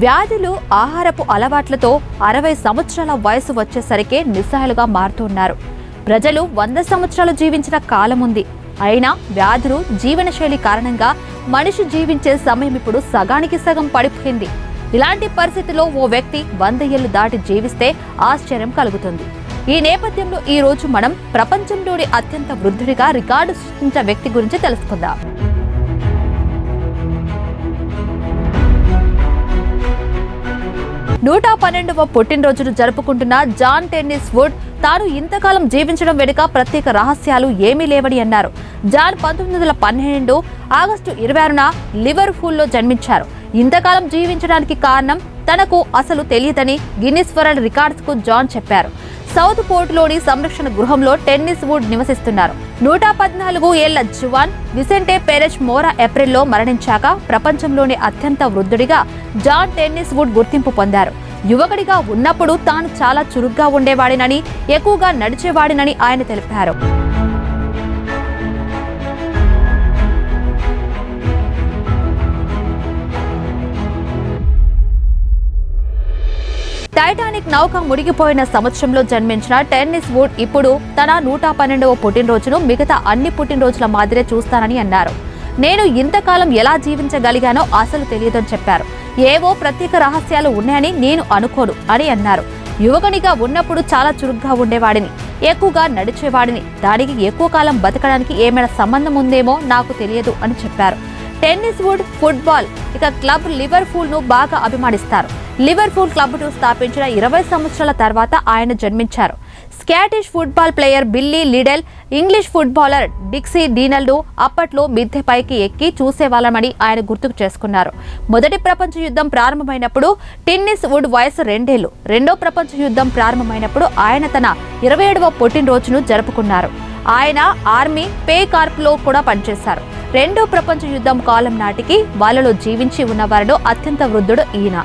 వ్యాధులు, ఆహారపు అలవాట్లతో 60 సంవత్సరాల వయసు వచ్చేసరికి నిస్సహాయులుగా మారుతున్నారు. ప్రజలు 100 సంవత్సరాలు జీవించిన కాలం ఉంది. అయినా వ్యాధులు, జీవనశైలి కారణంగా మనిషి జీవించే సమయం ఇప్పుడు సగానికి సగం పడిపోయింది. ఇలాంటి పరిస్థితిలో ఓ వ్యక్తి 100 ఏళ్లు దాటి జీవిస్తే ఆశ్చర్యం కలుగుతుంది. ఈ నేపథ్యంలో ఈ రోజు మనం ప్రపంచంలోని అత్యంత వృద్ధుడిగా రికార్డు సృష్టించిన వ్యక్తి గురించి తెలుసుకుందాం. 112వ పుట్టినరోజును జరుపుకుంటున్న జాన్ టెన్నిస్ వుడ్ తాను ఇంతకాలం జీవించడం వెనుక ప్రత్యేక రహస్యాలు ఏమీ లేవని అన్నారు. జాన్ 1912 ఆగస్టు 26న లివర్పూల్లో జన్మించారు. ఇంతకాలం జీవించడానికి కారణం తనకు అసలు తెలియదని గిన్నిస్ వరల్డ్ రికార్డ్స్ కు జాన్ చెప్పారు. సౌత్ పోర్ట్లోని సంరక్షణ గృహంలో టెన్నిస్ వుడ్ నివసిస్తున్నారు. 114 ఏళ్ల జువాన్ విసెంటే పెరెజ్ మోరా ఏప్రిల్లో మరణించాక ప్రపంచంలోని అత్యంత వృద్ధుడిగా జాన్ టెన్నిస్ వుడ్ గుర్తింపు పొందారు. యువకుడిగా ఉన్నప్పుడు తాను చాలా చురుగ్గా ఉండేవాడినని, ఎక్కువగా నడిచేవాడినని ఆయన తెలిపారు. టైటానిక్ నౌక మునిగిపోయిన సంవత్సరంలో జన్మించిన టెన్నిస్ వుడ్ ఇప్పుడు తన 112వ పుట్టినరోజును మిగతా అన్ని పుట్టినరోజుల మాదిరే చూస్తానని అన్నారు. నేను ఇంతకాలం ఎలా జీవించగలిగానో అసలు తెలియదని చెప్పారు. ఏవో ప్రత్యేక రహస్యాలు ఉన్నాయని నేను అనుకోను అని అన్నారు. యువకునిగా ఉన్నప్పుడు చాలా చురుగ్గా ఉండేవాడిని, ఎక్కువగా నడిచేవాడిని. దానికి ఎక్కువ కాలం బతకడానికి ఏమైనా సంబంధం ఉందేమో నాకు తెలియదు అని చెప్పారు. Tinniswood football club Liverpool ను బాగా అభిమానిస్తారు. లివర్పూల్ క్లబ్ను స్థాపించిన 20 సంవత్సరాల తర్వాత ఆయన జన్మించారు. Scottish football player Billy Liddell, English footballer Dixie డీనల్ను అప్పట్లో మిద్దెపైకి ఎక్కి చూసేవాళ్ళమని ఆయన గుర్తుకు చేసుకున్నారు. మొదటి ప్రపంచ యుద్ధం ప్రారంభమైనప్పుడు టెన్నిస్ వుడ్ వయసు 2 ఏళ్లు. రెండో ప్రపంచ యుద్ధం ప్రారంభమైనప్పుడు ఆయన తన 27వ పుట్టినరోజును జరుపుకున్నారు. ఆయన ఆర్మీ పే కార్ప్లో కూడా పనిచేశారు. రెండో ప్రపంచ యుద్ధం కాలం నాటికి వాళ్ళలో జీవించి ఉన్న వారిలో అత్యంత వృద్ధుడు ఈయన.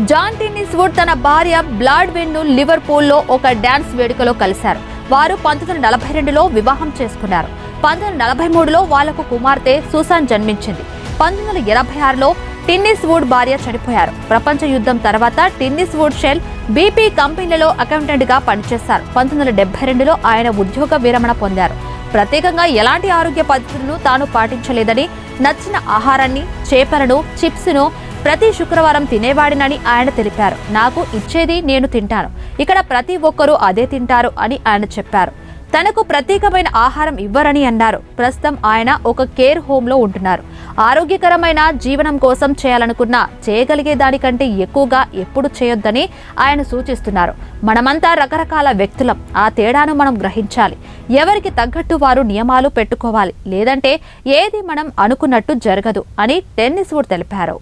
జాన్ టెన్నిస్ వుడ్ తన భార్య బ్లాడ్వెన్ ను లివర్పూల్లో ఒక డాన్స్ వేడుకలో కలిశారు. వారు 1942లో వివాహం చేసుకున్నారు. 1943లో వాళ్లకు కుమార్తె సూసాన్ జన్మించింది. 1986లో టెన్నిస్ వుడ్ భార్య చనిపోయారు. ప్రపంచ యుద్ధం తర్వాత టెన్నిస్ వుడ్ షెల్, బీపీ కంపెనీలలో అకౌంటెంట్ గా పనిచేశారు. 1972లో ఆయన ఉద్యోగ విరమణ పొందారు. ప్రత్యేకంగా ఎలాంటి ఆరోగ్య పద్ధతులను తాను పాటించలేదని, నచ్చిన ఆహారాన్ని, చేపలను, చిప్స్ను ప్రతి శుక్రవారం తినేవాడినని ఆయన తెలిపారు. నాకు ఇచ్చేది నేను తింటాను, ఇక్కడ ప్రతి ఒక్కరూ అదే తింటారు అని ఆయన చెప్పారు. తనకు ప్రత్యేకమైన ఆహారం ఇవ్వరని అన్నారు. ప్రస్తుతం ఆయన ఒక కేర్ హోమ్ లో ఉంటున్నారు. ఆరోగ్యకరమైన జీవనం కోసం చేయాలనుకున్నా చేయగలిగే దానికంటే ఎక్కువగా ఎప్పుడు చేయొద్దని ఆయన సూచిస్తున్నారు. మనమంతా రకరకాల వ్యక్తులం, ఆ తేడాను మనం గ్రహించాలి. ఎవరికి తగ్గట్టు వారు నియమాలు పెట్టుకోవాలి, లేదంటే ఏది మనం అనుకున్నట్టు జరగదు అని టెన్నిస్ వుడ్ తెలిపారు.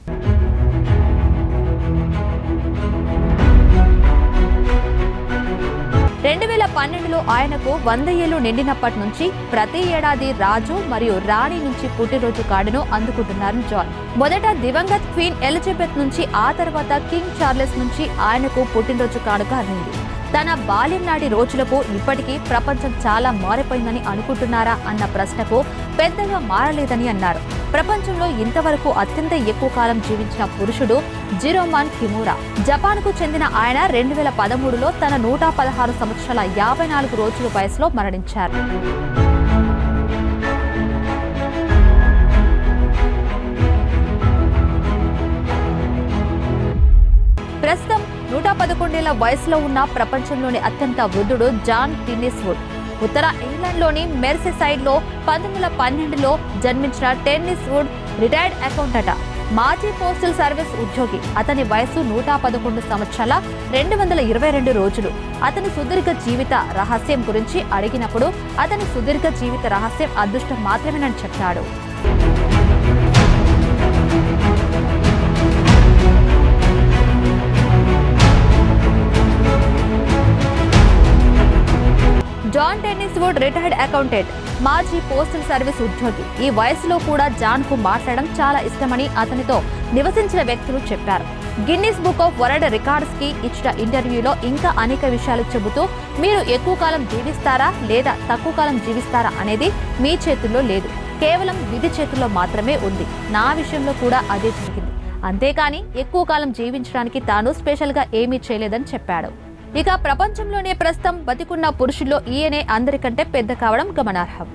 ఆయనకు 100 ఏళ్లు నిండినప్పటి నుంచి ప్రతి ఏడాది రాజు మరియు రాణి నుంచి పుట్టినరోజు కార్డును అందుకుంటున్నారు జాన్. మొదట దివంగత్ క్వీన్ ఎలిజబెత్ నుంచి, ఆ తర్వాత కింగ్ చార్లెస్ నుంచి ఆయనకు పుట్టినరోజు కానుక అందింది. తన బాల్యం నాటి రోజులకు ఇప్పటికీ ప్రపంచం చాలా మారిపోయిందని అనుకుంటున్నారా అన్న ప్రశ్నకు పెద్దగా మారలేదని అన్నారు. ప్రపంచంలో ఇంతవరకు అత్యంత ఎక్కువ కాలం జీవించిన పురుషుడు జిరోమాన్ కిమూరా. జపాన్కు చెందిన ఆయన 2013లో తన 116 సంవత్సరాల 54 రోజుల వయసులో మరణించారు. ప్రస్తుతం 111 ఏళ్ల వయసులో ఉన్న ప్రపంచంలోని అత్యంత వృద్ధుడు జాన్ టెన్నిస్ వుడ్. ఉత్తర ఇంగ్లాండ్లోని మెర్సీసైడ్లో 1912లో జన్మించిన టెన్నిస్ వుడ్ రిటైర్డ్ అకౌంటెంట్, మాజీ పోస్టల్ సర్వీస్ ఉద్యోగి. అతని వయసు 111 సంవత్సరాల 222 రోజులు. అతని సుదీర్ఘ జీవిత రహస్యం గురించి అడిగినప్పుడు అతని సుదీర్ఘ జీవిత రహస్యం అదృష్టం మాత్రమేనని చెప్పాడు. John Tinniswood retired accountant, మాజీ పోస్టల్ సర్వీస్ ఉద్యోగి. ఈ వయసులో కూడా జాన్ కు మాట్లాడడం చాలా ఇష్టమని అతనితో నివసించిన వ్యక్తులు చెప్పారు. Guinness book of world records కి ఇచ్చిన ఇంటర్వ్యూలో ఇంకా అనేక విషయాలు చెబుతూ, మీరు ఎక్కువ కాలం జీవిస్తారా లేదా తక్కువ కాలం జీవిస్తారా అనేది మీ చేతుల్లో లేదు, కేవలం విధి చేతుల్లో మాత్రమే ఉంది. నా విషయంలో కూడా అదే జరిగింది, అంతేకాని ఎక్కువ కాలం జీవించడానికి తాను స్పెషల్ గా ఏమీ చేయలేదని చెప్పాడు. ఇక ప్రపంచంలోనే ప్రస్తుతం బతికున్న పురుషుల్లో ఈయనే అందరికంటే పెద్ద కావడం గమనార్హం.